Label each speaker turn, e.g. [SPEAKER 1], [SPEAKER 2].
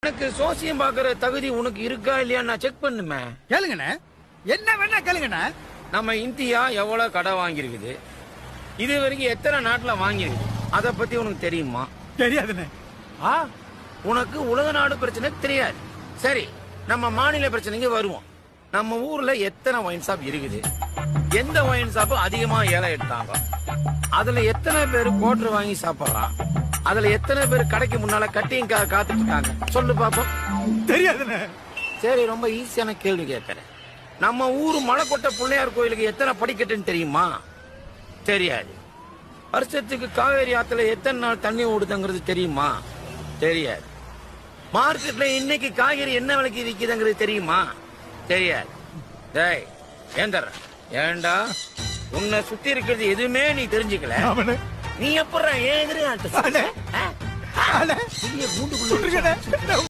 [SPEAKER 1] எனக்கு சோசியம் பாக்குற தகுதி உனக்கு இருக்கா இல்லையா நான் செக் பண்ணுமே.
[SPEAKER 2] கேளுங்கண்ணே, என்ன வேணா கேளுங்கண்ணே.
[SPEAKER 1] நம்ம இந்தியா எவ்வளவு கடன் வாங்கியிருக்குது, இது வரைக்கும் எத்தனை நாட்டுல வாங்கியிருக்கு, அத பத்தி உனக்கு தெரியுமா?
[SPEAKER 2] தெரியாதுண்ணே.
[SPEAKER 1] உனக்கு உலக நாடு பிரச்சனை தெரியாது. சரி, நம்ம மாநில பிரச்சனைக்கு வருவோம். நம்ம ஊர்ல எத்தனை ஒயின் ஷாப் இருக்குது, எந்த ஒயின் ஷாப் அதிகமா ஏலம் எடுத்தாங்க, அதுல எத்தனை பேர் கோட்டர் வாங்கி சாப்பிடறான், அதுல எத்தனை பேர் கடைக்கு முன்னால கட்டிங் காத்துட்டு இருக்காங்க, சொல்லு பாப்போம்.
[SPEAKER 2] தெரியாதுண்ணே.
[SPEAKER 1] சரி, ரொம்ப ஈஸியான கேள்வி கேட்கறேன். நம்ம ஊர் மலைக்கோட்டை பிள்ளையார் கோயிலுக்கு எத்தனை படிக்கட்டுன்னு தெரியுமா? தெரியாது. வருஷத்துக்கு காவேரி ஆத்துல எத்தனை நாள் தண்ணி ஓடுதுங்கிறது தெரியுமா? தெரியாது. மார்க்கெட்ல இன்னைக்கு காய்கறி என்ன விலைக்கு விற்கிதுங்கிறது தெரியுமா? தெரியாது. டேய் ஏந்தர், ஏண்டா உன்னை சுத்தி இருக்கிறது எதுவுமே நீ தெரிஞ்சுக்கல. நீ எப்படா ஏன் எதிரி
[SPEAKER 2] அண்ணே, அண்ணே,
[SPEAKER 1] கூண்டுக்குள்ள